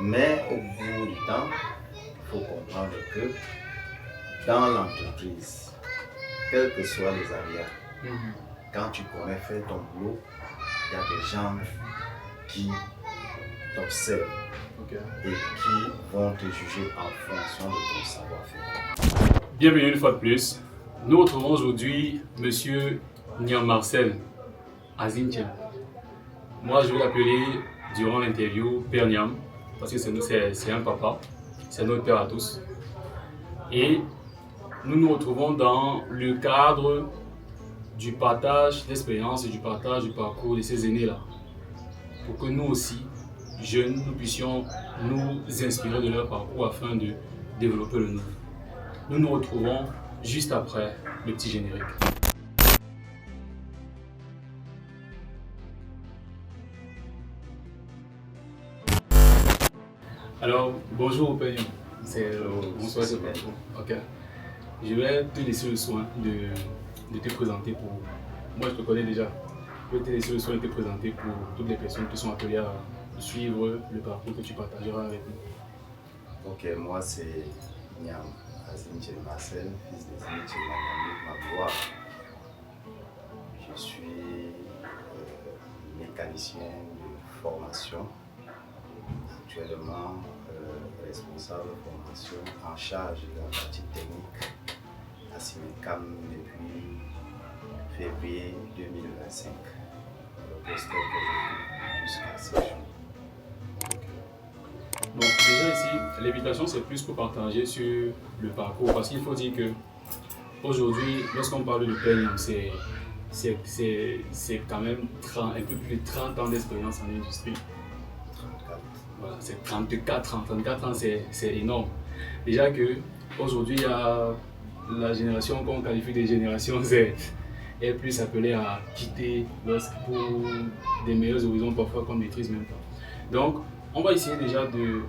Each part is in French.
Mais au bout du temps, il faut comprendre que dans l'entreprise, quels que soient les aléas, quand tu connais faire ton boulot, il y a des gens qui t'observent et qui vont te juger en fonction de ton savoir-faire. Bienvenue une fois de plus. Nous retrouvons aujourd'hui Monsieur Niam Marcel Azinchem. Moi, je vais l'appeler durant l'interview Père Niam parce que c'est un papa, c'est notre père à tous. Et nous nous retrouvons dans le cadre du partage d'expérience et du partage du parcours de ces aînés-là. Pour que nous aussi, jeunes, nous puissions nous inspirer de leur parcours afin de développer le nôtre. Nous nous retrouvons juste après le petit générique. Alors, bonjour Peignot. Bonsoir. Ok. Je vais te laisser le soin de te présenter pour... Moi, je te connais déjà. Je vais te laisser le soin de te présenter pour toutes les personnes qui sont appelées à suivre le parcours que tu partageras avec nous. Ok, moi c'est Niam Azinchem Marcel, fils de Azinchem Magloire. Je suis mécanicien de formation, actuellement responsable de formation en charge de la partie technique à Simecam depuis février 2025. Le poste que j'ai jusqu'à ce jour. Donc déjà ici, l'invitation c'est plus pour partager sur le parcours parce qu'il faut dire que aujourd'hui, lorsqu'on parle de Peignot, c'est quand même un peu plus de 30 ans d'expérience en industrie. 34. Voilà, c'est 34 ans. 34 ans, c'est énorme. Déjà que aujourd'hui, il y a la génération qu'on qualifie de génération Z est plus appelée à quitter pour des meilleurs horizons parfois qu'on ne maîtrise même pas. Donc, on va essayer déjà de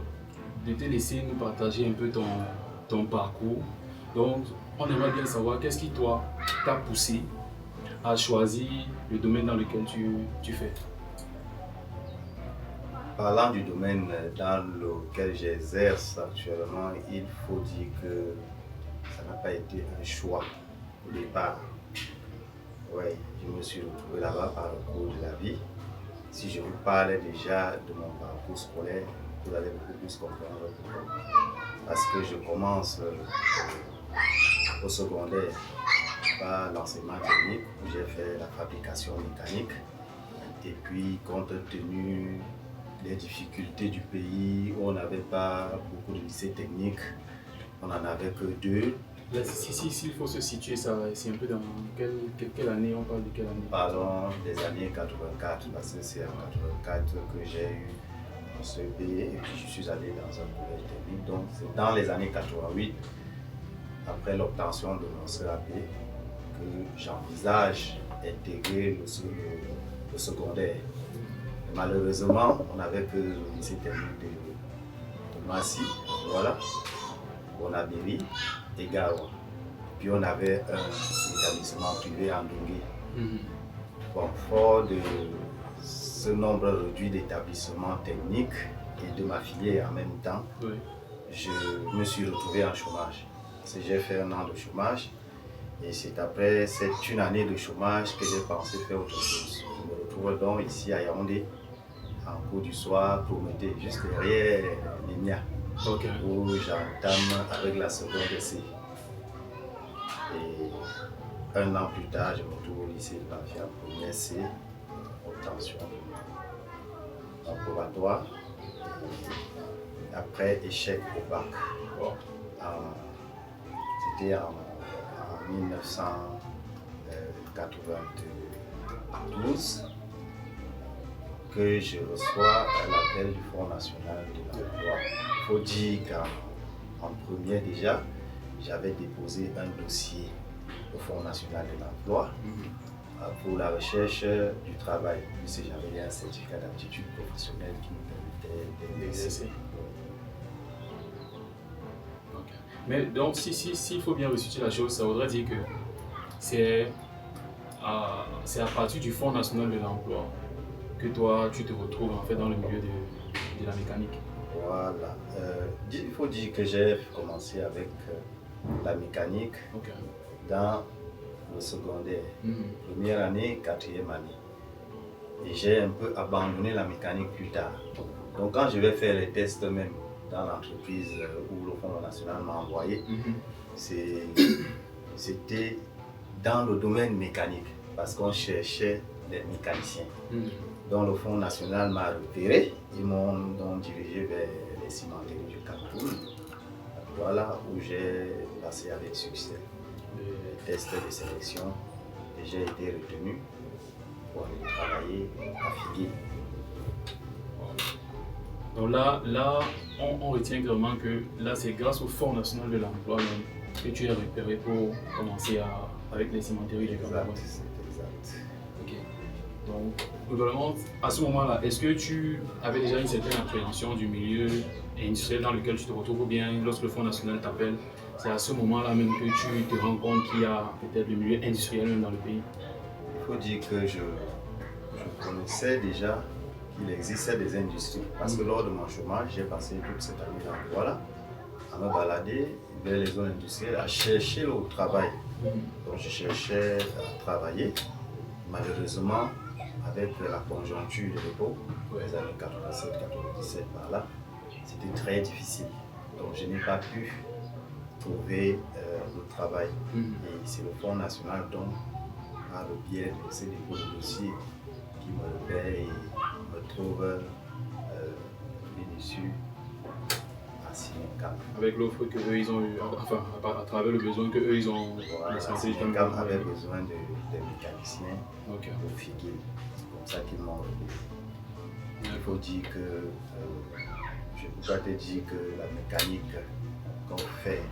te laisser nous partager un peu ton parcours. Donc, on aimerait bien savoir qu'est-ce qui t'a poussé à choisir le domaine dans lequel tu fais. Parlant du domaine dans lequel j'exerce actuellement, il faut dire que ça n'a pas été un choix au départ. Oui, je me suis retrouvé là-bas par le cours de la vie. Si je vous parlais déjà de mon parcours scolaire, vous allez beaucoup plus comprendre pourquoi. Parce que je commence au secondaire par l'enseignement technique où j'ai fait la fabrication mécanique. Et puis, compte tenu des difficultés du pays, où on n'avait pas beaucoup de lycées techniques, on n'en avait que 2. Là, si, il faut se situer, ça, c'est un peu dans quelle année, on parle de quelle année? Parlons des années 84, parce que c'est en 84 que j'ai eu mon CEP et puis je suis allé dans un collège technique. Donc c'est dans les années 88, après l'obtention de mon CAP, que j'envisage d'intégrer le secondaire. Et malheureusement, on n'avait que le lycée technique de Massy, voilà, Bonabéry et Garoua. Puis on avait un établissement privé en Ndongé. Bon, fort de ce nombre réduit d'établissements techniques et de ma filière en même temps, je me suis retrouvé en chômage. J'ai fait 1 an de chômage et c'est après une année de chômage que j'ai pensé faire autre chose. Je me retrouve donc ici à Yaoundé, en cours du soir, Prométhée, juste derrière l'INIA, où j'entame avec la seconde essai. Et 1 an plus tard, je me retrouve au lycée de Bafia, premier essai, obtention probatoire. Après échec au bac. C'était en 1992 que je reçois l'appel du Fonds national de l'emploi. Il faut dire qu'en premier déjà, j'avais déposé un dossier au Fonds national de l'emploi pour la recherche du travail, puisque j'avais un certificat d'aptitude professionnelle qui me permettait d'exercer. Mais donc, s'il faut bien resituer la chose, ça voudrait dire que c'est à partir du Fonds national de l'emploi que toi, tu te retrouves en fait dans le milieu de la mécanique. Voilà. Il faut dire que j'ai commencé avec la mécanique dans le secondaire. Première année, quatrième année. Et j'ai un peu abandonné la mécanique plus tard. Donc quand je vais faire les tests même dans l'entreprise où le Fonds national m'a envoyé, c'était dans le domaine mécanique parce qu'on cherchait des mécaniciens. Donc le Fonds national m'a repéré, ils m'ont donc dirigé vers les cimenteries du Cameroun. Voilà où j'ai passé avec succès les tests de sélection et j'ai été retenu pour aller travailler à Figuier. Donc là on retient clairement que là, c'est grâce au Fonds national de l'emploi que tu es repéré pour commencer avec les cimenteries du Cameroun. Exact. Ok. Donc, globalement, à ce moment-là, est-ce que tu avais déjà une certaine appréhension du milieu industriel dans lequel tu te retrouves, ou bien lorsque le Fonds national t'appelle, c'est à ce moment-là même que tu te rends compte qu'il y a peut-être le milieu industriel même dans le pays? Il faut dire que je connaissais déjà qu'il existait des industries. Parce que lors de mon chômage, j'ai passé toute cette année là, voilà, à me balader vers les zones industrielles, à chercher le travail. Donc je cherchais à travailler. Malheureusement, avec la conjoncture de l'époque, les années 87-97 par là, c'était très difficile. Donc je n'ai pas pu trouver le travail. Et c'est le Fonds national, donc, par le biais de ces dépôts de dossiers, qui me repère et me trouve une issue à Sinecam. Avec l'offre qu'eux ils ont eu, enfin à travers le besoin qu'eux ils ont. Voilà, Sinecam avait besoin de mécaniciens au Figuier. C'est comme ça qu'ils m'ont repéré. Il faut dire que je ne peux pas te dire que la mécanique qu'on fait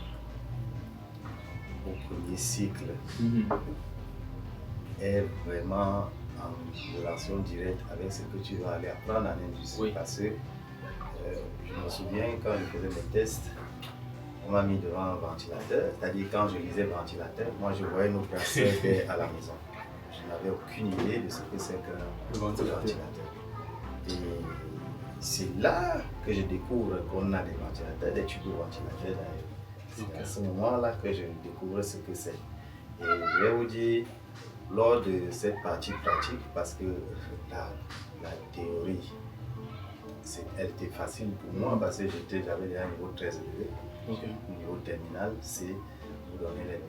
au premier cycle est vraiment en relation directe avec ce que tu vas aller apprendre en industrie. Parce que je me souviens quand je faisais mes tests, on m'a mis devant un ventilateur, c'est-à-dire quand je lisais ventilateur, moi je voyais nos personnes à la maison. Je n'avais aucune idée de ce que c'est qu'un ventilateur. Et c'est là que je découvre qu'on a des ventilateurs, des tubes de ventilateurs d'ailleurs. C'est à ce moment-là que je découvre ce que c'est. Et je vais vous dire, lors de cette partie pratique, parce que la théorie, elle était facile pour moi parce que j'avais déjà un niveau très élevé. Niveau terminal, c'est vous donner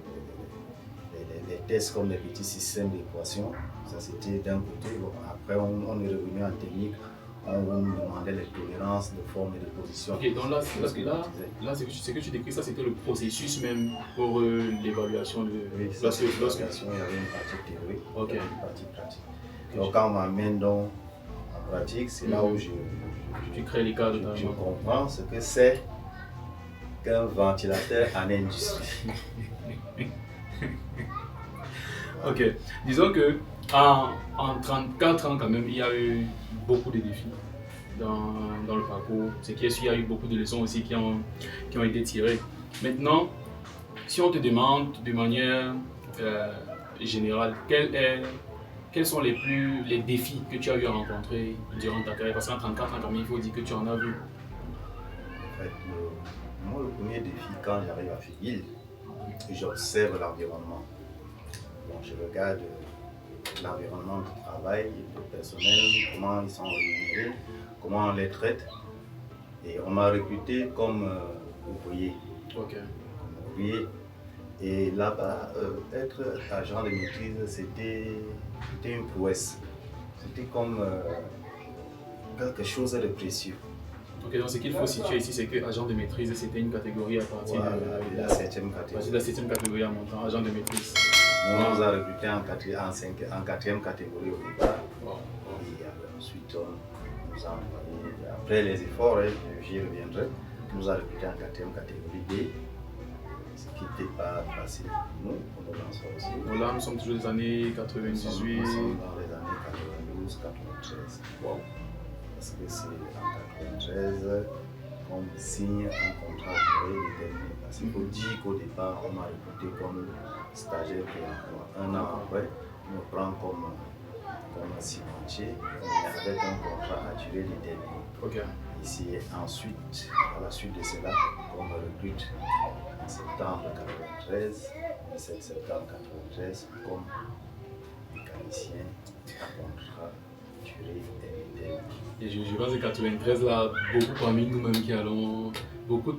les tests comme les petits systèmes d'équation. Ça c'était d'un côté. Bon, après on est revenu en technique. On nous demandait les tolérances de forme et de position. Ok, donc là ce que tu décris, ça c'était le processus même pour l'évaluation de. Oui, ça c'est l'évaluation, il y avait une partie théorique, une partie pratique. Donc quand on m'amène en pratique, c'est là où tu crées les cadres. Je comprends ce que c'est qu'un ventilateur en industrie. Ok, disons que en 34 ans quand même, il y a eu beaucoup de défis dans le parcours. C'est qu'il y a eu beaucoup de leçons aussi qui ont été tirées. Maintenant, si on te demande de manière générale, quels sont les défis que tu as eu à rencontrer durant ta carrière? Parce qu'en 34 ans quand même, il faut dire que tu en as vu. En fait, moi, le premier défi, quand j'arrive à Figuier, j'observe l'environnement. Bon, je regarde l'environnement du travail, le personnel, comment ils sont rémunérés, comment on les traite. Et on m'a recruté comme ouvrier. Et là-bas, être agent de maîtrise, c'était une prouesse. C'était comme quelque chose de précieux. Ok, donc ce qu'il faut situer ici, c'est que agent de maîtrise, c'était une catégorie à partir de la 7e catégorie. De la 7e catégorie en montant, agent de maîtrise. On nous a recrutés en 4e catégorie au départ. Et ensuite, on nous a envoyé, après les efforts, j'y reviendrai, on nous a recrutés en 4e catégorie B, ce qui n'était pas facile pour nous, pour nos lanceurs aussi. Donc là, nous sommes toujours des années 98. Nous sommes dans les années 92, 93. Wow. Parce que c'est en 93 qu'on signe un contrat de durée déterminée. Parce qu'il faut dire qu'au départ, on m'a recruté comme stagiaire pré-emploi. Un an après, on me prend comme cimentier, mais avec un contrat à durée déterminée. Ici, et ensuite, à la suite de cela, on me recrute en septembre 93, 17 septembre 93, comme mécanicien à contrat durée indéterminée. Et je pense que 93, là, beaucoup parmi nous-mêmes qui allons, beaucoup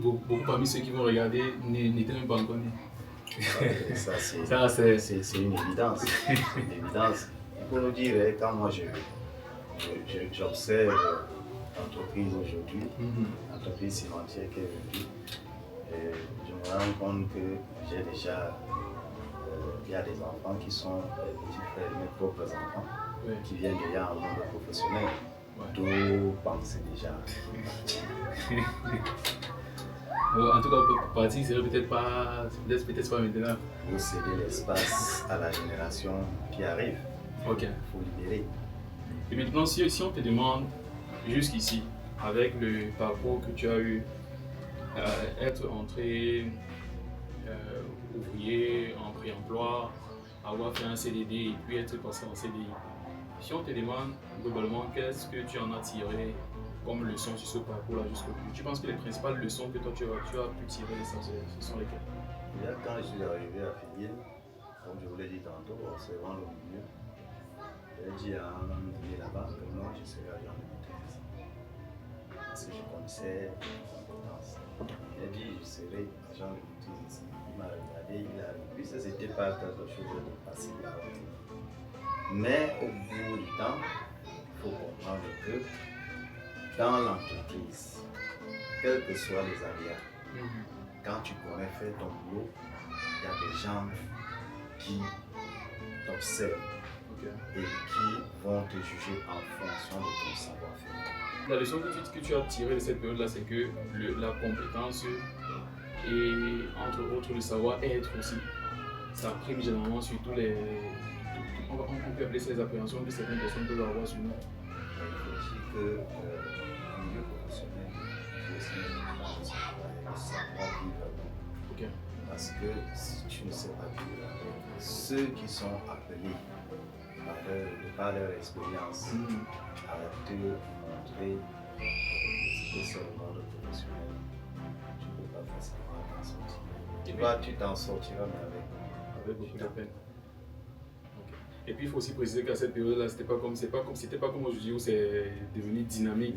parmi ceux qui vont regarder n'étaient même pas encore nés. Et ça, Ça, c'est c'est une évidence. Une évidence. Il faut le dire, hein, quand moi j'observe l'entreprise aujourd'hui, l'entreprise cimentière qui est venue, je me rends compte que j'ai déjà, il y a des enfants qui sont les petits frères, mes propres enfants, oui. qui viennent déjà en monde professionnel. Ouais. Tout penser déjà. En tout cas, partir serait peut-être pas maintenant. Vous cédez l'espace à la génération qui arrive. Ok. Il faut libérer. Et maintenant, si on te demande jusqu'ici, avec le parcours que tu as eu, être entré ouvrier en pré-emploi, avoir fait un CDD et puis être passé en CDI, si on te demande globalement qu'est-ce que tu en as tiré comme leçon sur ce parcours-là jusqu'au bout, tu penses que les principales leçons que toi tu as pu tirer de ça, ce sont lesquelles? Là, quand je suis arrivé à Fidèle, comme je vous l'ai dit tantôt, on se rend au milieu. J'ai dit à un homme là-bas que moi je serais agent de maîtrise. Parce que je connaissais les compétences. Il a dit je serais agent de maîtrise ici. Il m'a regardé, il a vu ça, c'était pas quelque chose de facile à obtenir. Mais au bout du temps, il faut comprendre que dans l'entreprise, quels que soient les aléas, quand tu connais faire ton boulot, il y a des gens qui t'observent et qui vont te juger en fonction de ton savoir-faire. La leçon que tu as tirée de cette période-là, c'est que la compétence et entre autres le savoir-être aussi, ça prime généralement sur tous les... On peut appeler ça les appréhensions que certaines personnes peuvent avoir sur nous. Il faut dire que le milieu professionnel, il faut aussi savoir vivre avec. Parce que si tu ne sais pas vivre avec ceux qui sont appelés par leur expérience à te montrer ce que c'est le monde professionnel, tu ne peux pas facilement t'en sortir. Tu t'en sortiras, mais avec beaucoup de peine. Et puis il faut aussi préciser qu'à cette période-là, c'était pas comme aujourd'hui où c'est devenu dynamique,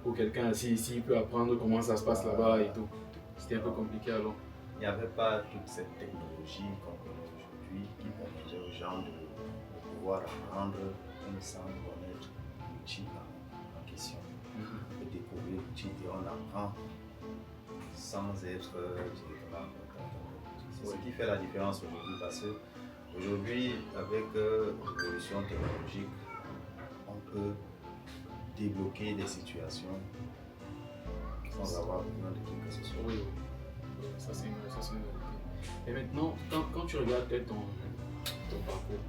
où quelqu'un s'il peut apprendre comment ça se passe là-bas et tout. C'était un peu compliqué alors. Il n'y avait pas toute cette technologie qu'on connaît aujourd'hui qui permettait aux gens de pouvoir apprendre sans connaître l'outil en question. De découvrir l'outil et on apprend sans être directement en contact avec l'outil. C'est ce qui fait la différence aujourd'hui parce que aujourd'hui, avec l'évolution technologique, on peut débloquer des situations sans avoir besoin de qui que ce soit. Oui. Ça c'est une réalité. Et maintenant, quand tu regardes ton parcours,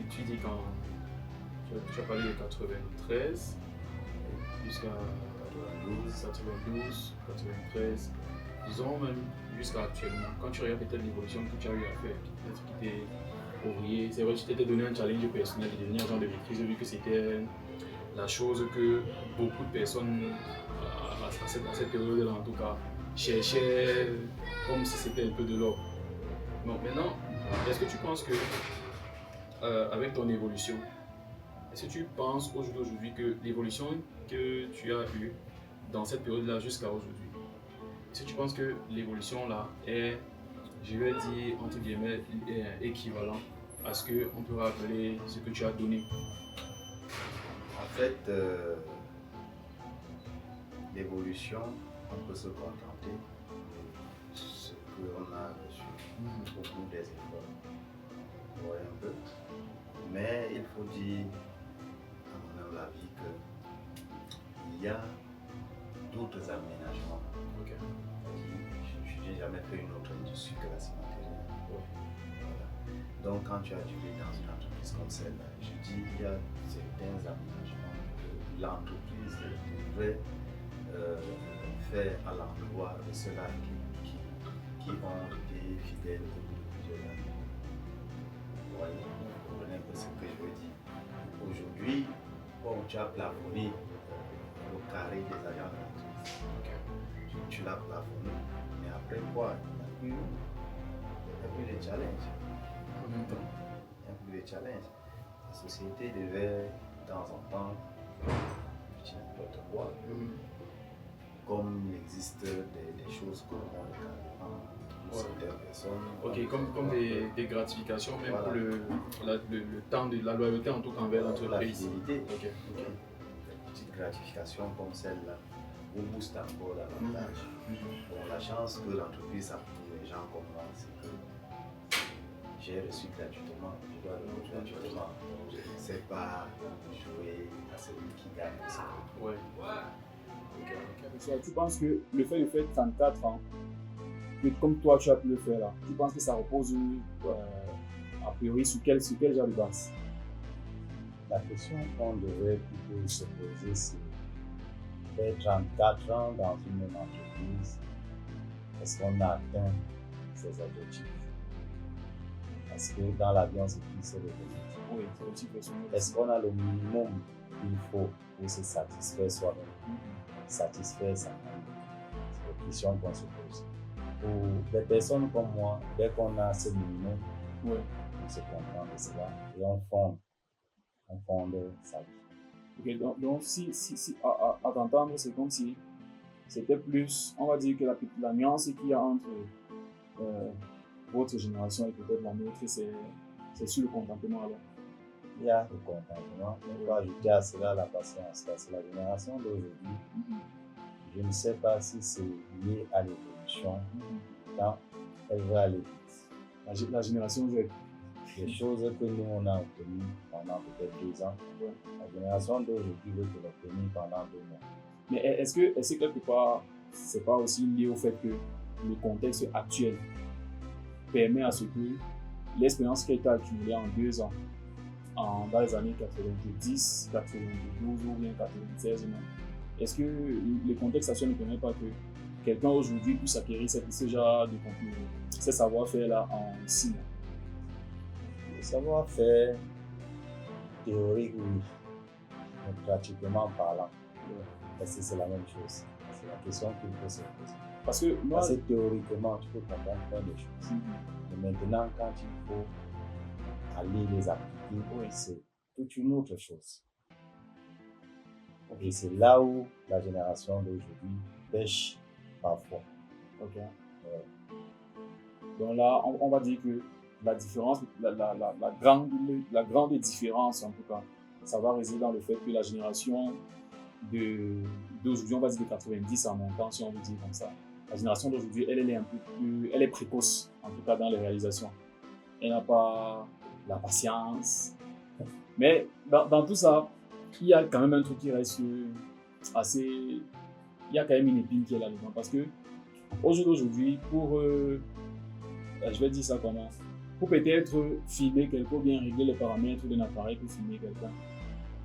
tu dis quand tu as parlé de 93 jusqu'à 92, 93, disons même jusqu'à actuellement, quand tu regardes peut-être l'évolution que tu as eu à faire, peut-être que tu étais ouvrier, c'est vrai que tu t'étais donné un challenge personnel de devenir agent de maîtrise, vu que c'était la chose que beaucoup de personnes à cette période-là en tout cas cherchaient comme si c'était un peu de l'or. Donc maintenant, est-ce que tu penses que avec ton évolution, est-ce que tu penses aujourd'hui que l'évolution que tu as eue dans cette période-là jusqu'à aujourd'hui, est-ce que tu penses que l'évolution là est, je vais dire entre guillemets, équivalent à ce qu'on peut appeler ce que tu as donné? En fait, l'évolution, on peut se contenter de ce qu'on a reçu au bout des efforts. Ouais, un peu. Mais il faut dire, à mon humble avis, qu'il y a d'autres aménagements. Je n'ai jamais fait une autre industrie que la cimenterie. Voilà. Donc, quand tu as duré dans une entreprise comme celle-là, je dis qu'il y a certains aménagements que l'entreprise devrait faire à l'emploi de ceux-là qui ont été fidèles au bout de plusieurs années. Vous voyez, vous comprenez un peu ce que je veux dire. Aujourd'hui, bon, tu as plafonné le carré des agents de l'entreprise. Tu l'as plafonné, mais après quoi, il n'y a plus de challenge. En même temps. Il n'y a plus de challenge. La société devait de temps en temps faire n'importe quoi. Comme il existe des choses comme dans le cadre pour certaines personnes. Ok, comme des gratifications, même Voilà. pour le temps de la loyauté en tout cas envers La l'entreprise. fidélité. Ok. Des petites gratifications comme celle-là vous booste encore davantage. Bon, la chance que l'entreprise a pour les gens comme moi, c'est que j'ai reçu gratuitement, je dois le reçu gratuitement. Donc je ne sais pas jouer à celui qui gagne ça. Ouais. Tu penses que le fait de faire 34 ans, que comme toi tu as pu le faire là, tu penses que ça repose a priori sur quel genre de base? La question qu'on devrait plutôt se poser, c'est faire 34 ans dans une même entreprise, est-ce qu'on a atteint ses objectifs? Parce que dans l'avion, c'est plus les objectifs. Oui, c'est objectif personnel. Est-ce qu'on a le minimum qu'il faut pour se satisfaire soi-même, satisfaire sa famille? C'est la question qu'on se pose. Pour des personnes comme moi, dès qu'on a ce minimum, on se contente de cela et on fonde sa vie. Okay, donc si à t'entendre, c'est comme si c'était plus, on va dire que la nuance qu'il y a entre votre génération et peut-être la nôtre, c'est sur le contentement alors. Il y a le contentement, mais il faut ajouter à cela la patience. Parce que la génération d'aujourd'hui, je ne sais pas si c'est lié à l'évolution quand elle veut aller vite. La génération Z. Des choses que nous on a obtenues pendant peut-être 2 ans, la génération d'aujourd'hui veut l'obtenir pendant 2 mois. Mais est-ce que quelque part, c'est pas aussi lié au fait que le contexte actuel permet à ce que l'expérience qui a été accumulée en 2 ans, dans les années 90, 92 ou bien 96 même, est-ce que le contexte actuel ne permet pas que quelqu'un aujourd'hui puisse acquérir ce genre de contenu, ce savoir-faire là en 6 mois? Le savoir-faire théorique, oui, mais pratiquement parlant, est-ce que c'est la même chose? C'est la question qu'il faut se poser. Parce que théoriquement, tu peux comprendre plein de choses. Mais maintenant, quand il faut aller les appliquer, c'est toute une autre chose. Et c'est là où la génération d'aujourd'hui pêche parfois. Ok. Donc là, on va dire que la différence, la grande différence en tout cas, ça va résider dans le fait que la génération d'aujourd'hui, on va dire de 90 en montant, si on veut dire comme ça, la génération d'aujourd'hui, elle est un peu plus, elle est précoce, en tout cas dans les réalisations. Elle n'a pas la patience. Mais dans tout ça, il y a quand même un truc qui reste assez... Il y a quand même une épine qui est là-dedans. Parce que aujourd'hui, pour... je vais dire ça comment? Pour peut-être filmer quelqu'un ou bien régler les paramètres d'un appareil pour filmer quelqu'un,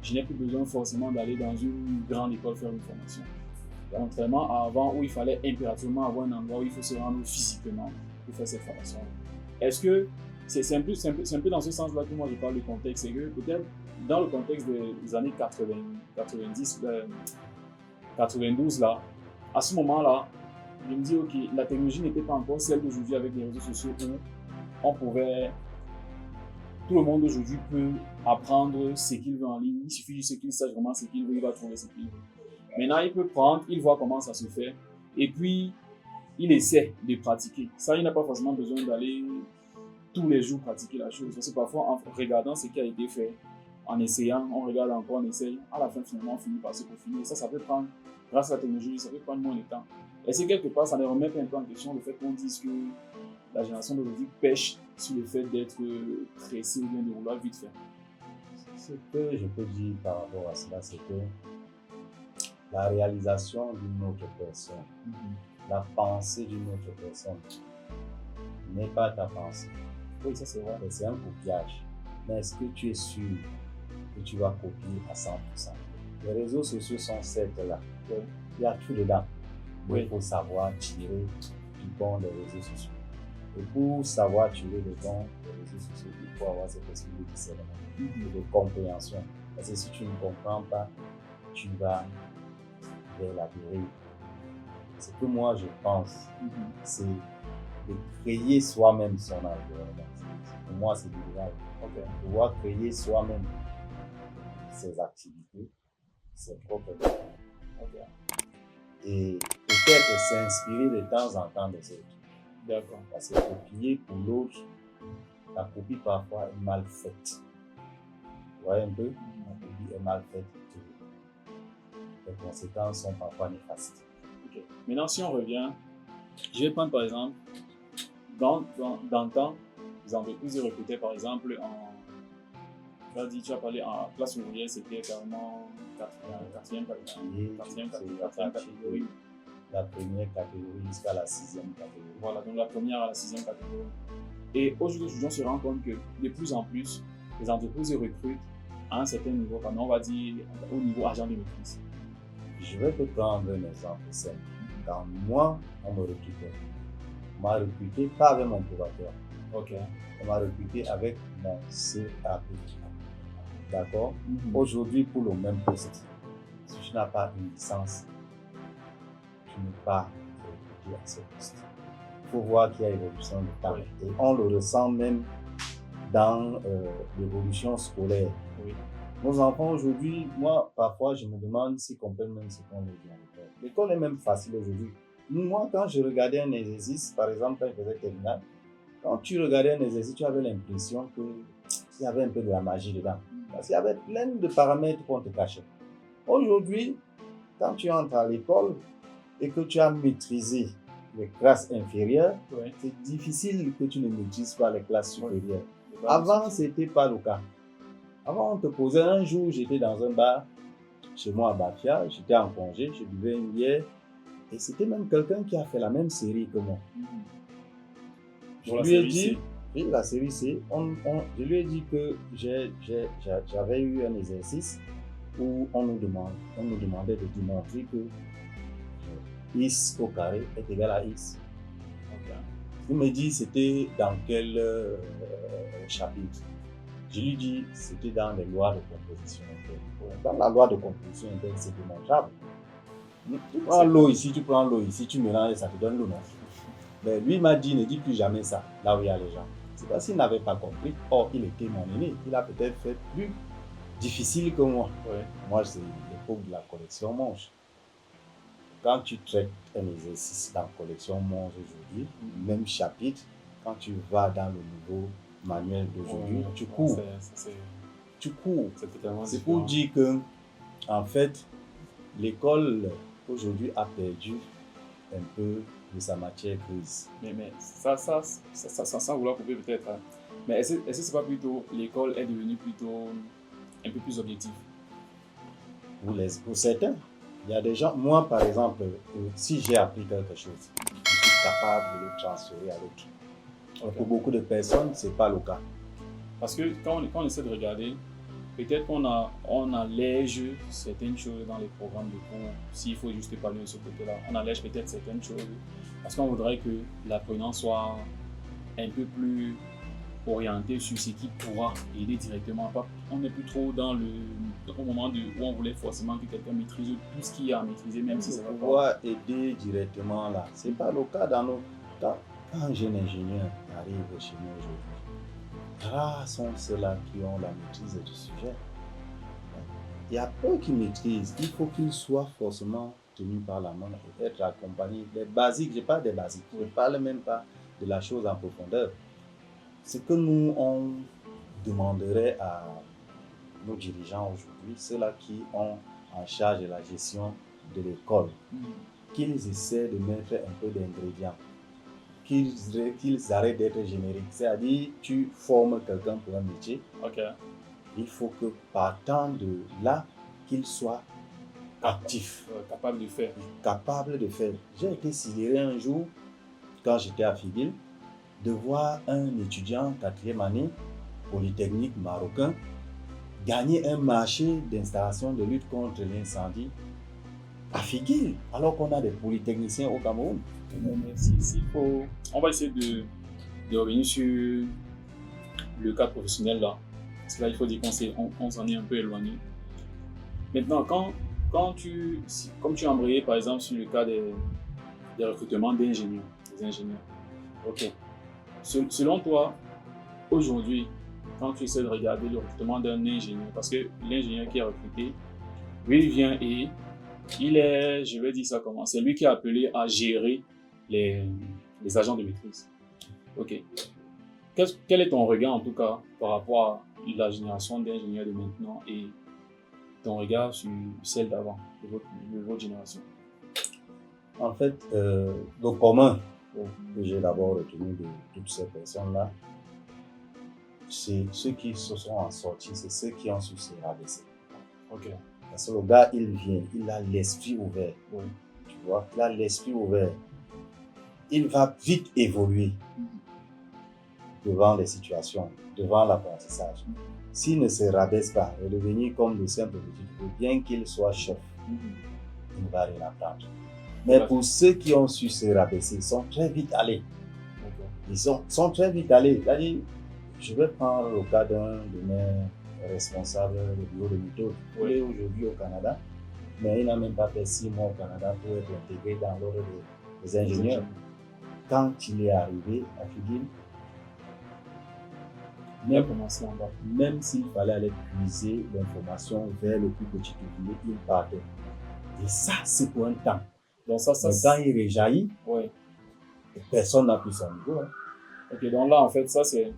je n'ai plus besoin forcément d'aller dans une grande école faire une formation. Contrairement à avant où il fallait impérativement avoir un endroit où il faut se rendre physiquement pour faire cette formation. Est-ce que c'est un peu dans ce sens-là que moi je parle du contexte? C'est que peut-être dans le contexte des années 90, 92 là, à ce moment-là, je me dis ok, la technologie n'était pas encore celle d'aujourd'hui avec les réseaux sociaux où on pouvait... Tout le monde aujourd'hui peut apprendre ce qu'il veut en ligne. Il suffit juste qu'il sache vraiment ce qu'il veut, il va trouver ce qu'il veut. Maintenant, il peut prendre, il voit comment ça se fait, et puis il essaie de pratiquer. Ça, il n'a pas forcément besoin d'aller tous les jours pratiquer la chose. Parce que parfois, en regardant ce qui a été fait, en essayant, on regarde encore, on essaye, à la fin, finalement, on finit par se peaufiner. Et ça peut prendre, grâce à la technologie, ça peut prendre moins de temps. Et c'est quelque part, ça ne remet pas un peu en question le fait qu'on dise que la génération d'aujourd'hui pêche sur le fait d'être pressé ou bien de vouloir vite faire. Ce que je peux dire par rapport à cela, c'est que la réalisation d'une autre personne, la pensée d'une autre personne n'est pas ta pensée. Oui, ça c'est vrai. C'est un copiage. Mais est-ce que tu es sûr que tu vas copier à 100%? Les réseaux sociaux sont certes là. Il y a tout dedans. Mais il faut savoir tirer du bon des réseaux sociaux. Et pour savoir tirer le bon des réseaux sociaux, il faut avoir cette esprit de discernement et de compréhension. Parce que si tu ne comprends pas, tu vas vers la dérive. Ce que moi je pense, c'est de créer soi-même son environnement. Pour moi, c'est l'idéal. Pouvoir créer soi-même ses activités, ses propres activités. Et peut-être s'inspirer de temps en temps des autres. D'accord. Parce que copier pour l'autre, la copie parfois est mal faite. Vous voyez un peu? La copie est mal faite. Les conséquences sont parfois néfastes. Okay. Maintenant, si on revient, je vais prendre par exemple, dans le temps, les entreprises recrutaient par exemple tu as parlé en classe ouvrière, c'était carrément quatrième catégorie. La première catégorie jusqu'à la 6e catégorie. Voilà, donc la première à la 6e catégorie. Et aujourd'hui, on se rend compte que de plus en plus, les entreprises recrutent à un certain niveau, on va dire au niveau agent de maîtrise. Je vais te prendre un exemple simple. Quand moi, on me recrutait, on m'a recruté pas avec mon probateur. Ok. On m'a recruté avec mon CAP. D'accord? Aujourd'hui, pour le même poste, si tu n'as pas une licence, tu n'es pas recruté à ce poste. Il faut voir qu'il y a évolution de temps. Oui. Et on le ressent même dans l'évolution scolaire. Oui. Nos enfants aujourd'hui, moi, parfois, je me demande s'ils comprennent même ce qu'on leur dit à l'école. L'école est même facile aujourd'hui. Moi, quand je regardais un exercice, par exemple, quand je faisais terminale, quand tu regardais un exercice, tu avais l'impression qu'il y avait un peu de la magie dedans. Parce qu'il y avait plein de paramètres qu'on te cachait. Aujourd'hui, quand tu entres à l'école et que tu as maîtrisé les classes inférieures, oui, c'est difficile que tu ne maîtrises pas les classes supérieures. Oui. Avant, ce n'était pas le cas. Avant, on te posait un jour, j'étais dans un bar, chez moi à Bafia, j'étais en congé, je buvais une bière, et c'était même quelqu'un qui a fait la même série que moi. Je lui ai dit, oui, la série C, je lui ai dit que j'avais eu un exercice où on nous demandait de démontrer que x au carré est égal à x. Okay. Il me dit c'était dans quel chapitre. Je lui dis c'était dans les lois de composition interne. Dans la loi de composition interne, c'est démontrable. Tu prends l'eau ici, tu prends l'eau ici, tu mélanges et ça te donne l'eau, non? Mais lui m'a dit ne dis plus jamais ça, là où il y a les gens. C'est parce qu'il n'avait pas compris. Or, il était mon aîné. Il a peut-être fait plus difficile que moi. Ouais. Moi, c'est l'époque de la collection Monge. Quand tu traites un exercice dans la collection Monge aujourd'hui, même chapitre, quand tu vas dans le nouveau manuel d'aujourd'hui, tu cours. Tu cours. C'est pour dire que, en fait, l'école aujourd'hui a perdu un peu de sa matière grise. Mais ça sans vouloir couper peut-être. Hein. Mais est-ce que c'est pas plutôt l'école est devenue plutôt un peu plus objective? Pour certains, il y a des gens, moi par exemple, si j'ai appris quelque chose, je suis capable de le transférer à l'autre. Okay. Pour beaucoup de personnes, ce n'est pas le cas. Parce que quand on essaie de regarder, peut-être qu'on allège certaines choses dans les programmes de cours. S'il faut juste parler de ce côté-là, on allège peut-être certaines choses parce qu'on voudrait que l'apprenant soit un peu plus orienté sur ce qui pourra aider directement. On n'est plus trop au moment où on voulait forcément que quelqu'un maîtrise tout ce qu'il y a à maîtriser, même si ça va pas. Pouvoir aider directement là, ce n'est pas le cas dans nos cas. Quand un jeune ingénieur arrive chez nous aujourd'hui, rares sont ceux-là qui ont la maîtrise du sujet. Il y a peu qui maîtrisent. Il faut qu'ils soient forcément tenus par la main et être accompagnés. Les basiques, je parle des basiques. Je ne parle même pas de la chose en profondeur. Ce que nous, on demanderait à nos dirigeants aujourd'hui, ceux-là qui ont en charge de la gestion de l'école, qu'ils essaient de mettre un peu d'ingrédients. Qu'ils arrêtent d'être génériques. C'est-à-dire, tu formes quelqu'un pour un métier. Okay. Il faut que, partant de là, qu'il soit actif. Capable de faire. Capable de faire. J'ai été sidéré un jour, quand j'étais à Figuil, de voir un étudiant 4e année, polytechnique marocain, gagner un marché d'installation de lutte contre l'incendie à Figuil, alors qu'on a des polytechniciens au Cameroun. On va essayer de revenir sur le cadre professionnel là. Parce que là, il faut dire qu'on s'en est un peu éloigné. Maintenant, quand comme tu as embrayé par exemple sur le cas des recrutements d'ingénieurs, des ingénieurs. Ok. Selon toi, aujourd'hui, quand tu essaies de regarder le recrutement d'un ingénieur, parce que l'ingénieur qui est recruté, lui, il vient et il est, je vais dire ça comment, c'est lui qui est appelé à gérer les agents de maîtrise. Ok. Quel est ton regard en tout cas par rapport à la génération d'ingénieurs de maintenant et ton regard sur celle d'avant, de votre génération? En fait, le commun que j'ai d'abord retenu de toutes ces personnes-là, c'est ceux qui se sont en sortis, c'est ceux qui ont su se rabaisser. Ok. Parce que le gars, il vient, il a l'esprit ouvert. Oui. Tu vois, il a l'esprit ouvert. Il va vite évoluer devant les situations, devant l'apprentissage. S'il ne se rabaisse pas, redevenir comme le simple petit, bien qu'il soit chef, il ne va rien apprendre. Mais pour ceux qui ont su se rabaisser, ils sont très vite allés. Ils sont très vite allés. C'est-à-dire, je vais prendre le cas d'un de mes responsables du bureau de méthode. Il est aujourd'hui au Canada, mais il n'a même pas fait 6 mois au Canada pour être intégré dans l'ordre des ingénieurs. Quand il est arrivé à Figuil, même s'il fallait aller puiser l'information vers le plus petit ouvrier, il partait. Et ça, c'est pour un temps. Donc ça, quand il réjaillit, personne n'a plus son niveau. Hein. Ok, donc là, en fait, ça c'est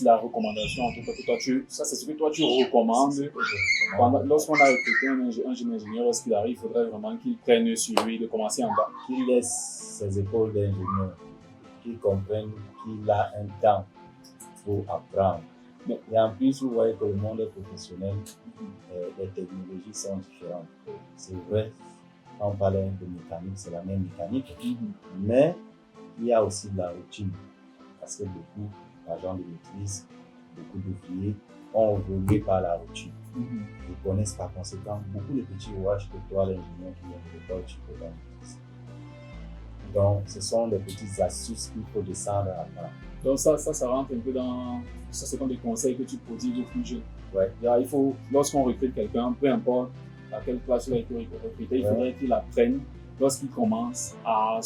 la recommandation. En tout cas, que toi, ça c'est ce que toi tu recommandes. Lorsqu'on a recruté un jeune ingénieur, lorsqu'il arrive, il faudrait vraiment qu'il prenne sur lui de commencer en bas. Qu'il laisse ses épaules d'ingénieur, qu'il comprenne qu'il a un temps pour apprendre. Et en plus, vous voyez que le monde professionnel, les technologies sont différentes. C'est vrai, quand on parle de mécanique, c'est la même mécanique, mais il y a aussi de la routine. Parce que beaucoup d'agents de maîtrise, beaucoup d'ouvriers ont évolué par la routine. Ils connaissent par conséquent beaucoup de petits rouages que toi, l'ingénieur qui vient de l'école, tu peux dans maîtrise. Donc, ce sont des petites astuces qu'il faut descendre à apprendre. Donc ça rentre un peu dans... Ça, c'est comme des conseils que tu prodigues aux plus jeunes. Ouais. Là, il faut, lorsqu'on recrute quelqu'un, peu importe à quelle classe il a été recruté, il faudrait qu'il apprenne lorsqu'il commence à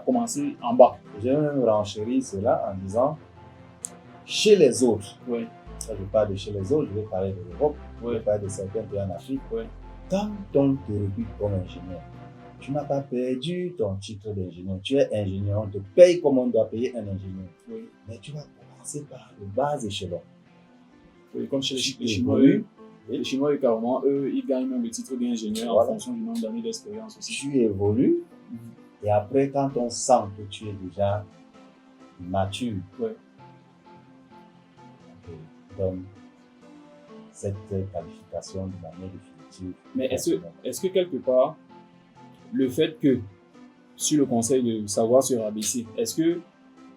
commencer en bas. J'ai même renchéri cela en disant, chez les autres, ça, je parle de chez les autres, je vais parler de l'Europe, je vais parler de certains pays en Afrique, quand on te recrute comme ingénieur, tu n'as pas perdu ton titre d'ingénieur. Tu es ingénieur, on te paye comme on doit payer un ingénieur. Mais tu vas commencer par le bas échelon. Comme chez les Chinois, les Chinois, carrément, eux, ils gagnent même le titre d'ingénieur en fonction du nombre d'années d'expérience aussi. Tu évolues et après, quand on sent que tu es déjà mature, on te donne cette qualification de manière définitive. Mais est-ce que quelque part, le fait que, sur le conseil de savoir se rabaisser, est-ce que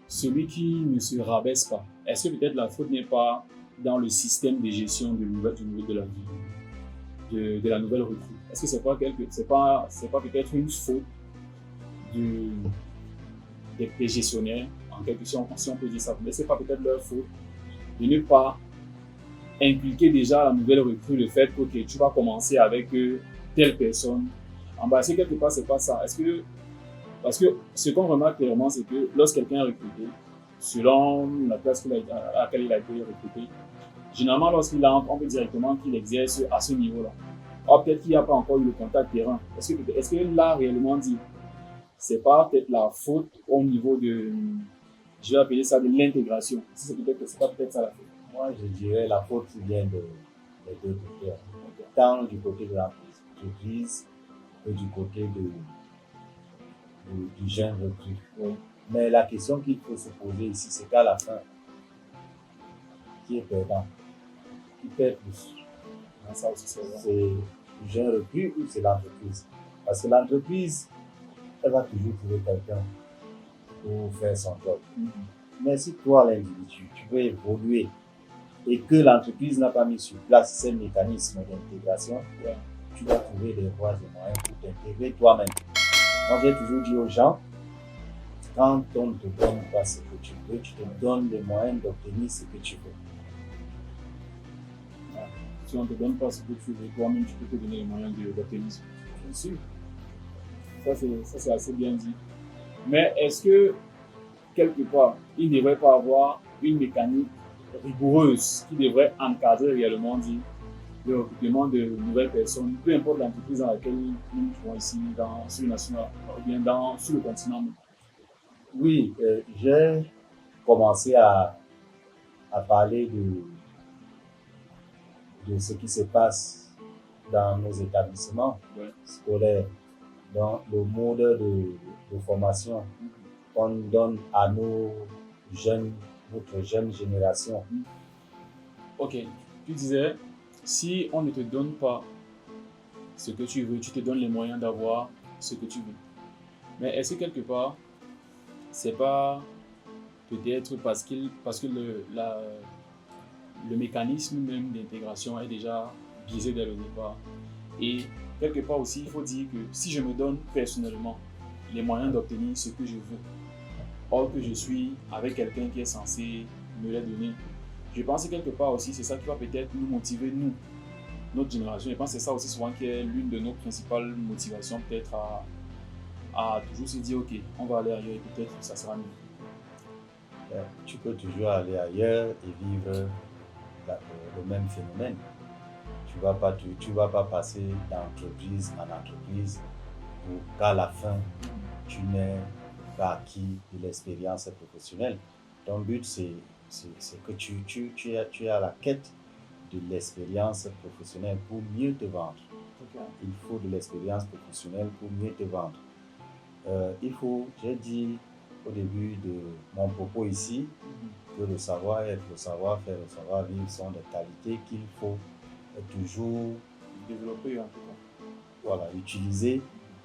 celui qui ne se rabaisse pas, est-ce que peut-être la faute n'est pas dans le système de gestion de la nouvelle recrue? Est-ce que c'est pas peut-être une faute des gestionnaires, en quelque sorte, si on peut dire ça, mais c'est pas peut-être leur faute de ne pas inculquer déjà à la nouvelle recrue le fait que tu vas commencer avec telle personne en bas? Quelque part, c'est pas ça. Parce que ce qu'on remarque clairement, c'est que lorsque quelqu'un est recruté, selon la classe à laquelle il a été recruté, généralement, lorsqu'il entre, on peut directement qu'il exerce à ce niveau-là. Or, peut-être qu'il n'y a pas encore eu le contact terrain. Est-ce que là, réellement dit, c'est pas peut-être la faute au niveau de, je vais appeler ça de l'intégration? C'est pas peut-être ça la faute. Moi, je dirais la faute vient des deux côtés. Tant du côté de l'entreprise que du côté du jeune recrue. Mais la question qu'il faut se poser ici, c'est qu'à la fin, qui est perdant? Qui perd plus? Ça aussi, c'est le jeune recrue ou c'est l'entreprise? Parce que l'entreprise, elle va toujours trouver quelqu'un pour faire son job. Mais si toi, l'individu, tu veux évoluer et que l'entreprise n'a pas mis sur place ces mécanismes d'intégration, tu dois trouver des voies et moyens pour t'intégrer toi-même. Moi, j'ai toujours dit aux gens, quand on ne te donne pas ce que tu veux, tu te donnes les moyens d'obtenir ce que tu veux. Si on ne te donne pas ce que tu veux, toi-même, tu peux te donner les moyens d'obtenir. Bien sûr. Ça, c'est assez bien dit. Mais est-ce que, quelque part, il ne devrait pas avoir une mécanique rigoureuse qui devrait encadrer réellement dit, le recrutement de nouvelles personnes, peu importe l'entreprise dans laquelle nous nous trouvons ici, sur le national, ou bien sur le continent? Oui, j'ai commencé à parler de ce qui se passe dans nos établissements scolaires, dans le mode de formation qu'on donne à notre jeune génération. Ok, tu disais, si on ne te donne pas ce que tu veux, tu te donnes les moyens d'avoir ce que tu veux. Mais est-ce que quelque part, c'est pas peut-être parce que le mécanisme même d'intégration est déjà biaisé dès le départ? Et quelque part aussi, il faut dire que si je me donne personnellement les moyens d'obtenir ce que je veux, or que je suis avec quelqu'un qui est censé me les donner, je pense que quelque part aussi, c'est ça qui va peut-être nous motiver, nous, notre génération. Je pense que c'est ça aussi souvent qui est l'une de nos principales motivations, peut-être à toujours se dire, ok, on va aller ailleurs et peut-être ça sera mieux. Tu peux toujours aller ailleurs et vivre le même phénomène. Tu vas pas passer d'entreprise en entreprise pour qu'à la fin, tu n'aies pas acquis de l'expérience professionnelle. Ton but, c'est que tu es à la quête de l'expérience professionnelle pour mieux te vendre. Okay. Il faut de l'expérience professionnelle pour mieux te vendre. J'ai dit au début de mon propos ici, que le savoir-être, le savoir-faire, le savoir-vivre sont des qualités qu'il faut toujours développer en tout cas. Voilà, utiliser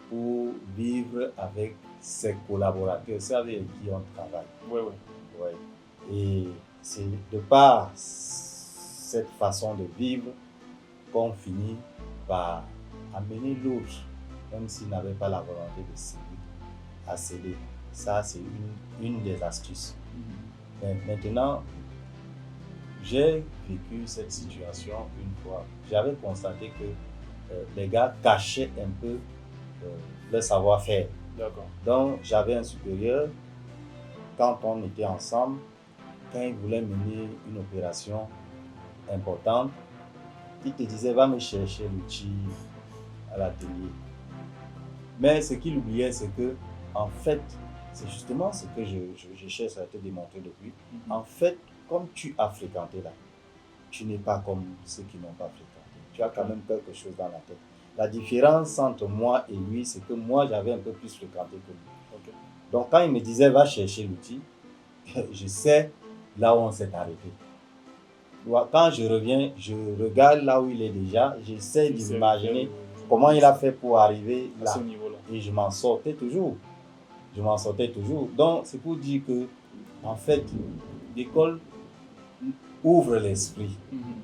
pour vivre avec ses collaborateurs, c'est avec qui on travaille. Ouais. Et c'est de par cette façon de vivre qu'on finit par amener l'autre, même s'il n'avait pas la volonté de céder, à céder. Ça, c'est une des astuces. Mais maintenant, j'ai vécu cette situation une fois. J'avais constaté que les gars cachaient un peu leur savoir-faire. D'accord. Donc, j'avais un supérieur, quand on était ensemble, quand il voulait mener une opération importante, il te disait, va me chercher l'outil à l'atelier. Mais ce qu'il oubliait, c'est que, en fait, c'est justement ce que je cherche à te démontrer depuis. En fait, comme tu as fréquenté là, tu n'es pas comme ceux qui n'ont pas fréquenté. Tu as quand même quelque chose dans la tête. La différence entre moi et lui, c'est que moi, j'avais un peu plus fréquenté que lui. Okay. Donc, quand il me disait, va chercher l'outil, je sais là où on s'est arrêté. Quand je reviens, je regarde là où il est déjà, j'essaie d'imaginer comment il a fait pour arriver là. Et je m'en sortais toujours. Donc, c'est pour dire que, en fait, l'école ouvre l'esprit.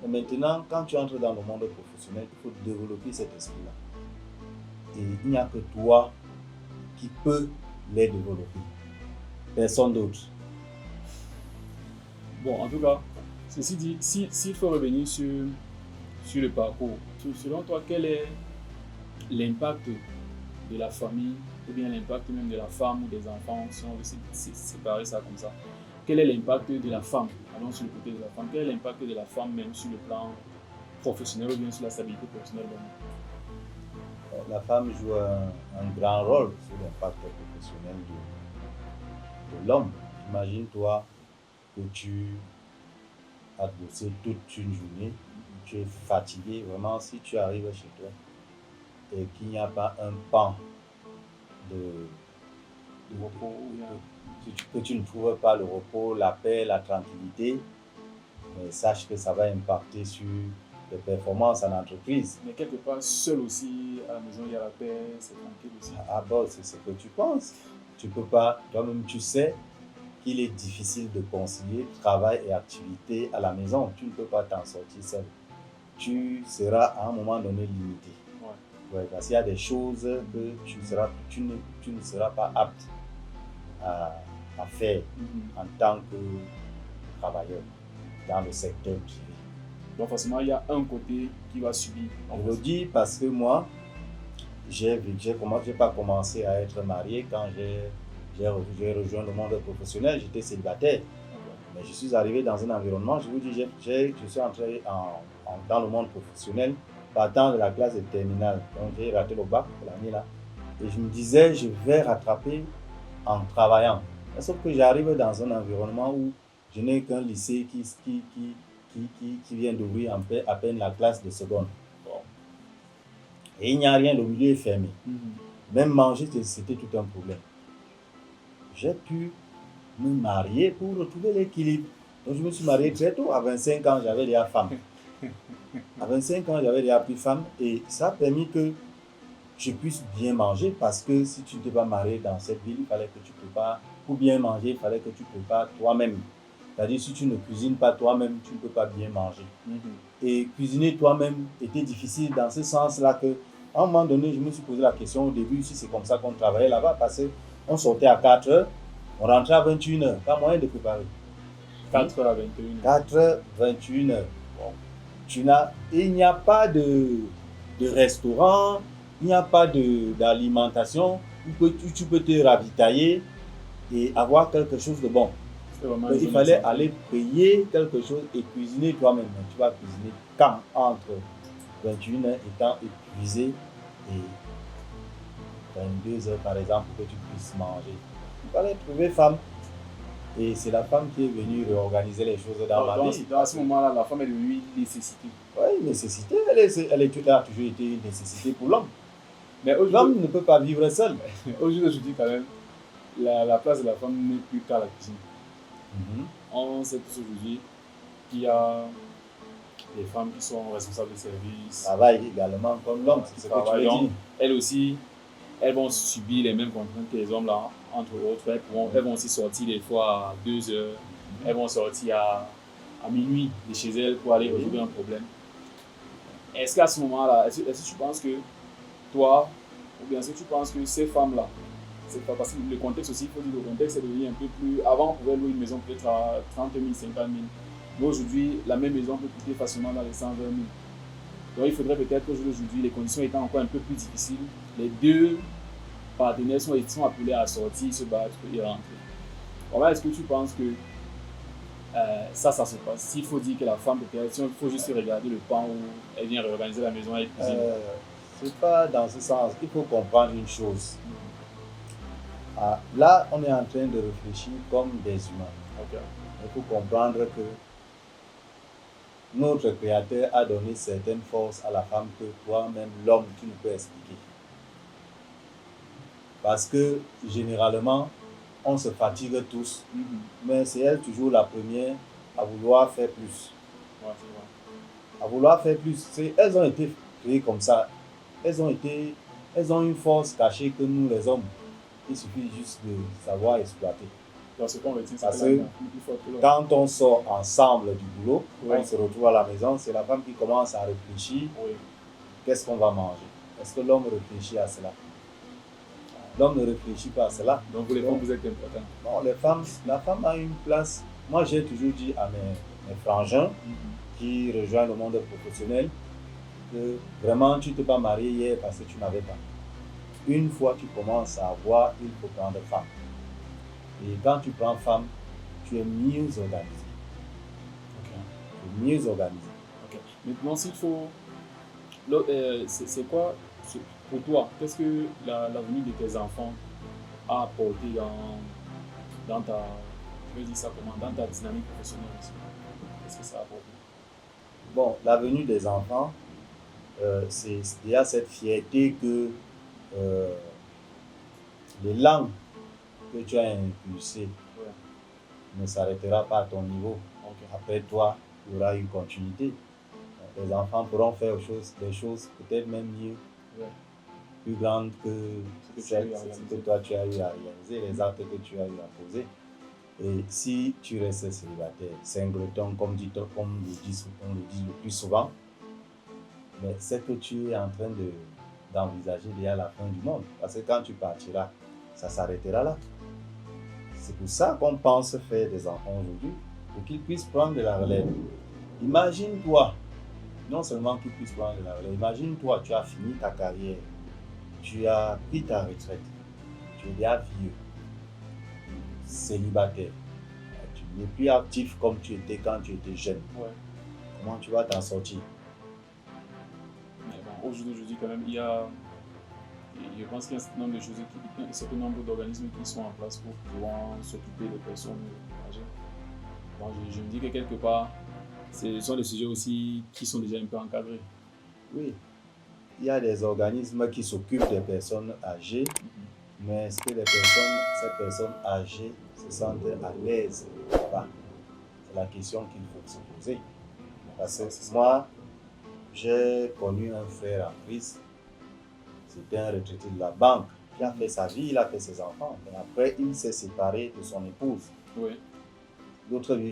Et maintenant, quand tu entres dans le monde professionnel, il faut développer cet esprit-là. Et il n'y a que toi qui peux les développer. Personne d'autre. Bon, en tout cas, ceci dit, s'il faut revenir sur le parcours, selon toi, quel est l'impact de la famille, ou bien l'impact même de la femme ou des enfants, si on veut séparer ça comme ça? Quel est l'impact de la femme? Allons sur le côté de la femme. Quel est l'impact de la femme même sur le plan professionnel ou bien sur la stabilité professionnelle? La femme joue un grand rôle sur l'impact professionnel de l'homme. Imagine-toi que tu as bossé toute une journée, tu es fatigué, vraiment, si tu arrives chez toi et qu'il n'y a pas un pan de repos, que tu ne trouves pas le repos, la paix, la tranquillité, mais sache que ça va impacter sur les performances en entreprise. Mais quelque part, seul aussi, à la maison, il y a la paix, c'est tranquille aussi. Ah bon, c'est ce que tu penses. Tu peux pas, toi-même tu sais qu'il est difficile de concilier travail et activité à la maison. Tu ne peux pas t'en sortir seul. Tu seras à un moment donné limité. Ouais, parce qu'il y a des choses que tu ne seras pas apte à faire en tant que travailleur dans le secteur privé. Donc forcément, il y a un côté qui va subir. Je le dis parce que moi, j'ai pas commencé à être marié quand j'ai rejoint le monde professionnel, j'étais célibataire. Mais je suis arrivé dans un environnement, je vous dis, je suis entré dans le monde professionnel partant de la classe de terminale. Donc j'ai raté le bac pour l'année là. Et je me disais, je vais rattraper en travaillant. Sauf que j'arrive dans un environnement où je n'ai qu'un lycée qui vient d'ouvrir à peine la classe de seconde. Bon. Et il n'y a rien, le milieu est fermé. Même manger, c'était tout un problème. J'ai pu me marier pour retrouver l'équilibre. Donc je me suis marié très tôt, à 25 ans, j'avais déjà femme. À 25 ans, j'avais déjà pris femme et ça a permis que je puisse bien manger parce que si tu ne t'es pas marié dans cette ville, il fallait que tu prépares. Pour bien manger, il fallait que tu prépares toi-même. C'est-à-dire, si tu ne cuisines pas toi-même, tu ne peux pas bien manger. Et cuisiner toi-même était difficile dans ce sens-là que, à un moment donné, je me suis posé la question au début, si c'est comme ça qu'on travaillait là-bas, parce qu'on sortait à 4 heures, on rentrait à 21 heures, pas moyen de préparer. 4 heures à 21 heures. 4 heures, 21 heures. Bon. Il n'y a pas de restaurant, il n'y a pas d'alimentation où tu peux te ravitailler et avoir quelque chose de bon. Donc, il fallait aller payer quelque chose et cuisiner toi-même. Tu vas cuisiner quand entre 21 heures étant épuisé et 22 heures par exemple pour que tu puisses manger. Il fallait trouver femme. Et c'est la femme qui est venue réorganiser les choses dans ma vie. À ce moment-là, la femme est devenue une nécessité. Oui, une nécessité. Elle a toujours été une nécessité pour l'homme. Mais l'homme ne peut pas vivre seul. Aujourd'hui, je dis quand même, la place de la femme n'est plus qu'à la cuisine. On sait tous aujourd'hui qu'il y a des femmes qui sont responsables de service. Travaillent également comme l'homme, c'est ce que tu veux dire. Elles aussi, elles vont subir les mêmes contraintes que les hommes là, entre autres. Elles vont aussi sortir des fois à 2 heures. Elles vont sortir à minuit de chez elles pour aller résoudre un problème. Est-ce qu'à ce moment-là, est-ce que tu penses que toi, ou bien est-ce que tu penses que ces femmes-là, c'est pas parce que le contexte aussi, il faut dire le contexte est devenu un peu plus. Avant, on pouvait louer une maison peut-être à 30 000, 50 000. Mais aujourd'hui, la même maison peut coûter facilement dans les 120 000. Donc il faudrait peut-être qu'aujourd'hui, les conditions étant encore un peu plus difficiles, les deux partenaires sont appelés à sortir, se battre et rentrer. Alors est-ce que tu penses que ça se passe? S'il faut dire que la femme, peut-être, il faut juste regarder le pan où elle vient réorganiser la maison et cuisine. C'est pas dans ce sens. Il faut comprendre une chose. Là, on est en train de réfléchir comme des humains. Okay. Il faut comprendre que notre Créateur a donné certaines forces à la femme que toi-même, l'homme, tu ne peux expliquer. Parce que généralement, on se fatigue tous, mais c'est elle toujours la première à vouloir faire plus. Ouais, c'est vrai. À vouloir faire plus. Elles ont été créées comme ça. Elles ont une force cachée que nous, les hommes, il suffit juste de savoir exploiter. Parce que quand on sort ensemble du boulot, on se retrouve à la maison, c'est la femme qui commence à réfléchir. Qu'est-ce qu'on va manger? Est-ce que l'homme réfléchit à cela? L'homme ne réfléchit pas à cela. Donc, les femmes, vous êtes importants. Non, la femme a une place. Moi, j'ai toujours dit à mes frangins qui rejoignent le monde professionnel que vraiment, tu ne t'es pas marié hier parce que tu n'avais pas. Une fois que tu commences à avoir, il faut prendre femme. Et quand tu prends femme, tu es mieux organisé. Tu es mieux organisé. Maintenant, s'il faut... c'est quoi, pour toi, qu'est-ce que la venue de tes enfants a apporté dans ta... Je vais dire ça comment? Dans ta dynamique professionnelle aussi? Qu'est-ce que ça a apporté? Bon, la venue des enfants, c'est déjà cette fierté que l'élan que tu as impulsé ne s'arrêtera pas à ton niveau. Après toi, il y aura une continuité. Les enfants pourront faire des choses peut-être même mieux, plus grandes que ce que toi tu as eu à réaliser, les actes que tu as eu à poser. Et si tu restes célibataire, singleton, comme on le dit le plus souvent, mais c'est que tu es en train d'envisager déjà la fin du monde. Parce que quand tu partiras, ça s'arrêtera là. C'est pour ça qu'on pense faire des enfants aujourd'hui, pour qu'ils puissent prendre de la relève. Imagine-toi non seulement qu'ils puissent prendre la relève. Imagine toi, tu as fini ta carrière, tu as pris ta retraite, tu es déjà vieux, célibataire, tu n'es plus actif comme tu étais quand tu étais jeune. Ouais. Comment tu vas t'en sortir? Mais bon, aujourd'hui, quand même, je pense qu'il y a un certain nombre de choses, un certain nombre d'organismes qui sont en place pour pouvoir s'occuper des personnes âgées. Bon, je me dis que quelque part, ce sont des sujets aussi qui sont déjà un peu encadrés. Oui, il y a des organismes qui s'occupent des personnes âgées, mais est-ce que ces personnes âgées se sentent à l'aise ou pas? C'est la question qu'il faut se poser. Parce que moi, j'ai connu un frère en crise, c'était un retraité de la banque, qui a fait sa vie, il a fait ses enfants, mais après il s'est séparé de son épouse. Oui.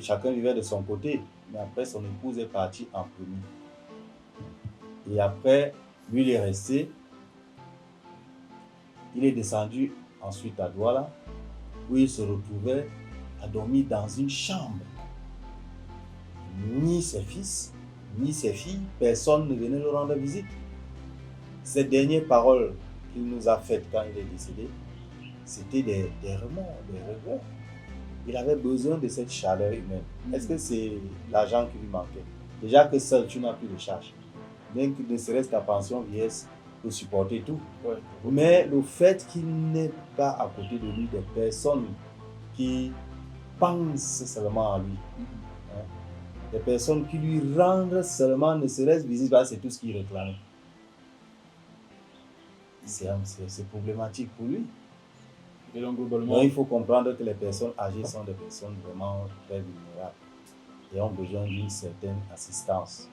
Chacun vivait de son côté, mais après son épouse est partie en premier. Et après, lui il est resté, il est descendu ensuite à Douala, où il se retrouvait à dormir dans une chambre. Ni ses fils, ni ses filles, personne ne venait le rendre visite. Ces dernières paroles qu'il nous a faites quand il est décédé, c'était des remords, des regrets. Il avait besoin de cette chaleur humaine. Est-ce que c'est l'argent qui lui manquait? Déjà que seul, tu n'as plus de charge. Bien que ne serait-ce ta pension vieillesse pour supporter tout. Ouais. Mais le fait qu'il n'ait pas à côté de lui des personnes qui pensent seulement à lui, des personnes qui lui rendent seulement, ne serait-ce visible, c'est tout ce qu'il réclame. C'est problématique pour lui. Et donc, globalement, Donc, il faut comprendre que les personnes âgées sont des personnes vraiment très vulnérables et ont besoin d'une certaine assistance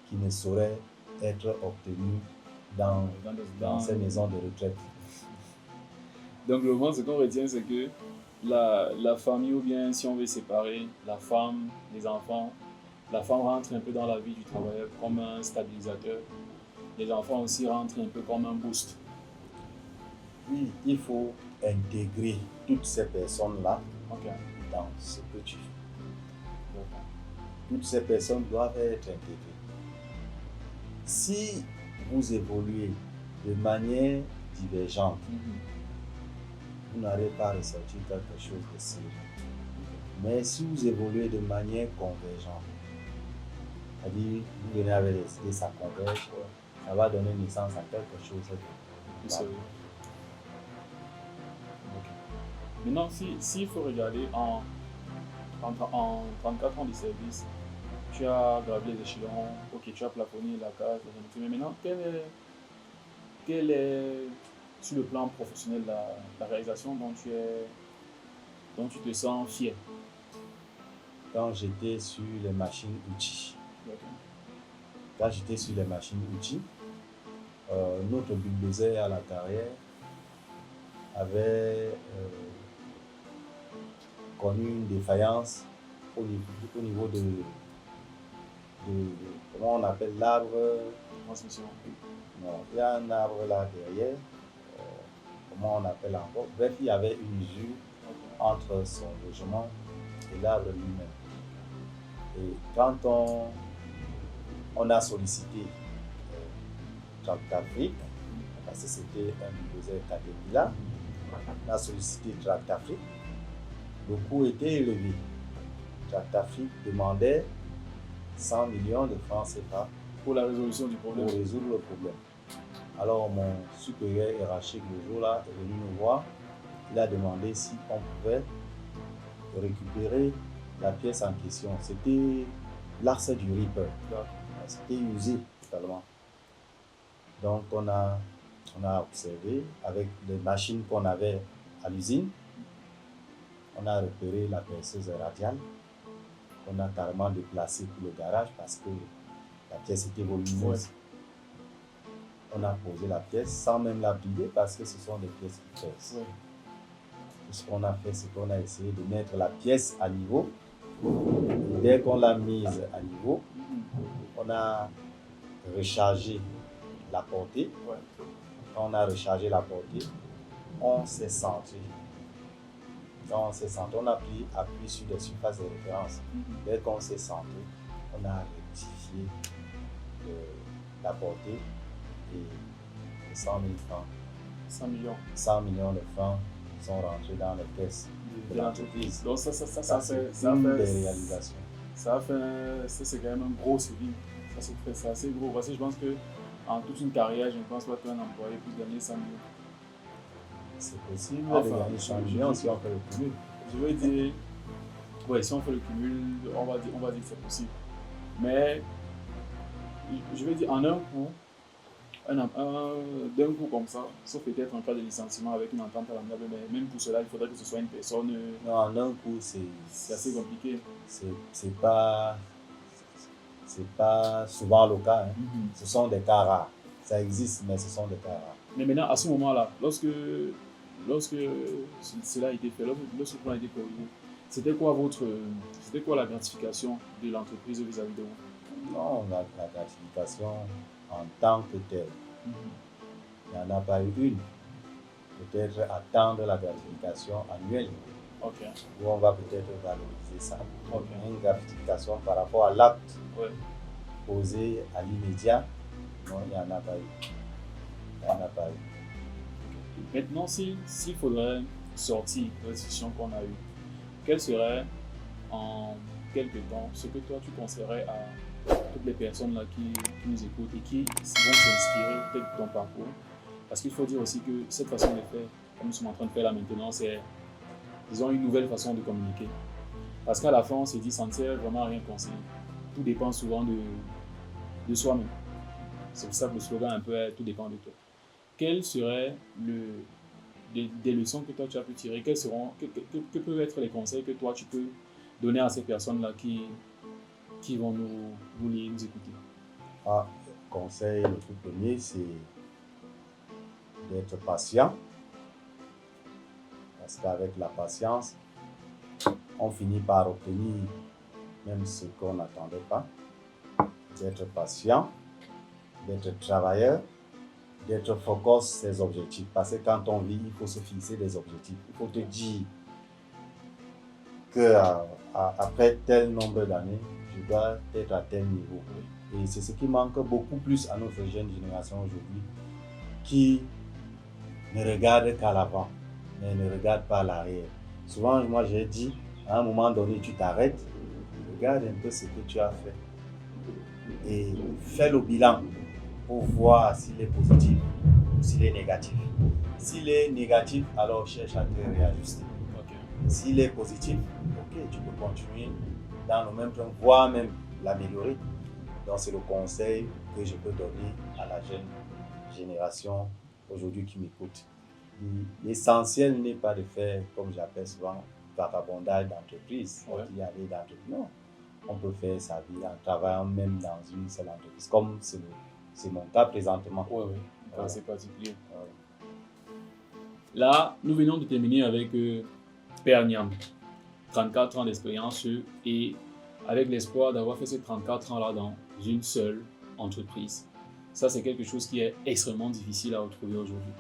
qui ne saurait être obtenue dans ces maisons de retraite. Donc, globalement, ce qu'on retient, c'est que la famille, ou bien si on veut séparer la femme, les enfants, la femme rentre un peu dans la vie du travailleur comme un stabilisateur. Les enfants aussi rentrent un peu comme un boost. Oui, il faut intégrer toutes ces personnes-là dans ce que tu fais. Toutes ces personnes doivent être intégrées. Si vous évoluez de manière divergente, vous n'allez pas ressortir quelque chose de sérieux. Mais si vous évoluez de manière convergente, c'est-à-dire vous venez avec les idées, ça converge, ça va donner naissance à quelque chose de sérieux. Maintenant, s'il faut regarder en 34 ans de service, tu as gravé les échelons, ok, tu as plafonné la case, mais maintenant, quelle est sur le plan professionnel la réalisation dont tu te sens fier? Quand j'étais sur les machines-outils, notre bulldozer à la carrière avait connu une défaillance au niveau de comment on appelle l'arbre transmission. Non, il y a un arbre là derrière, comment on appelle encore. Bref, il y avait une usure entre son logement et l'arbre lui-même. Et quand on a sollicité Tractafrique, parce que c'était un bulldozer Caterpillar, on a sollicité Tractafrique, le coût était élevé. Tractafrique demandait 100 millions de francs CFA pour la résolution du problème. Pour résoudre le problème. Alors mon supérieur hiérarchique le jour-là est venu nous voir. Il a demandé si on pouvait récupérer la pièce en question. C'était l'axe du Reaper. C'était usé totalement. Donc on a observé avec les machines qu'on avait à l'usine. On a repéré la perceuse radiale qu'on a carrément déplacée pour le garage parce que la pièce était volumineuse. Ouais. On a posé la pièce sans même la brider parce que ce sont des pièces qui pèsent. Ouais. Tout ce qu'on a fait, c'est qu'on a essayé de mettre la pièce à niveau. Et dès qu'on l'a mise à niveau, on a rechargé la portée. Ouais. Quand on a rechargé la portée, on s'est centré. Quand on s'est centré, on a pris appui sur des surfaces de référence. Dès qu'on s'est centré, on a rectifié d'apporter et 100 000 francs. 100 millions 100 millions de francs sont rentrés dans les caisses de l'entreprise. Donc ça C'est fait une des réalisations. ça c'est quand même un gros CV. C'est assez gros. Parce que je pense que en toute une carrière, je ne pense pas qu'un employé puisse gagner 100 millions. C'est possible Enfin, de gagner 100 millions si on fait le cumul. Je veux dire, ouais, si on fait le cumul, on va dire que c'est possible. Mais je veux dire, en un coup, d'un coup comme ça, sauf peut-être en cas de licenciement avec une entente à l'amiable, mais même pour cela, il faudrait que ce soit une personne. Non, en un coup, C'est assez compliqué. c'est pas souvent le cas. Hein. Ce sont des cas rares. Ça existe, mais ce sont des cas rares. Mais maintenant, à ce moment-là, lorsque cela a été fait, lorsque le plan a été corrigé, c'était quoi la gratification de l'entreprise vis-à-vis de vous? Non, la gratification en tant que telle, il n'y en a pas eu une. Peut-être attendre la gratification annuelle, Ok. où on va peut-être valoriser ça. Ok. Une gratification par rapport à l'acte Ouais. posé à l'immédiat, non, il n'y en a pas eu. Il n'y en a pas eu. Maintenant, s'il faudrait sortir de la discussion qu'on a eue, quel serait en quelques temps ce que toi tu conseillerais à toutes les personnes là qui nous écoutent et qui vont s'inspirer peut-être de ton parcours? Parce qu'il faut dire aussi que cette façon de faire, comme nous sommes en train de faire là maintenant, c'est, disons, une nouvelle façon de communiquer. Parce qu'à la fin, on s'est dit, ça ne sert vraiment à rien de conseiller. Tout dépend souvent de soi-même. C'est pour ça que le slogan un peu est tout dépend de toi. Quelles seraient des leçons que toi tu as pu tirer? Que peuvent être les conseils que toi tu peux donner à ces personnes-là qui vont nous écouter? Le conseil, le tout premier, c'est d'être patient. Parce qu'avec la patience, on finit par obtenir même ce qu'on n'attendait pas. D'être patient, d'être travailleur, d'être focus ses objectifs. Parce que quand on vit, il faut se fixer des objectifs. Il faut te dire qu'après tel nombre d'années, je dois être à tel niveau. Et c'est ce qui manque beaucoup plus à notre jeune génération aujourd'hui, qui ne regarde qu'à l'avant, mais ne regarde pas à l'arrière. Souvent, moi j'ai dit, à un moment donné, tu t'arrêtes, regarde un peu ce que tu as fait et fais le bilan pour voir s'il est positif ou s'il est négatif. S'il est négatif, alors cherche à te réajuster. Ok. S'il est positif, ok, tu peux continuer dans le même temps, voire même l'améliorer. Donc c'est le conseil que je peux donner à la jeune génération aujourd'hui qui m'écoute. L'essentiel n'est pas de faire, comme j'appelle souvent, vagabondage d'entreprise. Ouais. On dit aller d'entreprise. Non, on peut faire sa vie en travaillant même dans une seule entreprise, comme c'est mon cas présentement. Oui, Ouais. c'est particulier. Ouais. Là, nous venons de terminer avec Père Niam, 34 ans d'expérience et avec l'espoir d'avoir fait ces 34 ans-là dans une seule entreprise. Ça, c'est quelque chose qui est extrêmement difficile à retrouver aujourd'hui.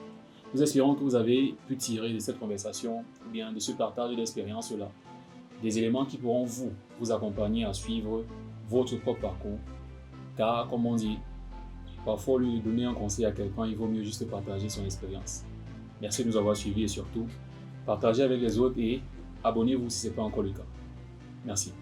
Nous espérons que vous avez pu tirer de cette conversation, ou bien de ce partage d'expérience-là, des éléments qui pourront vous accompagner à suivre votre propre parcours. Car, comme on dit, parfois, au lieu de donner un conseil à quelqu'un, il vaut mieux juste partager son expérience. Merci de nous avoir suivis et surtout, partagez avec les autres et abonnez-vous si ce n'est pas encore le cas. Merci.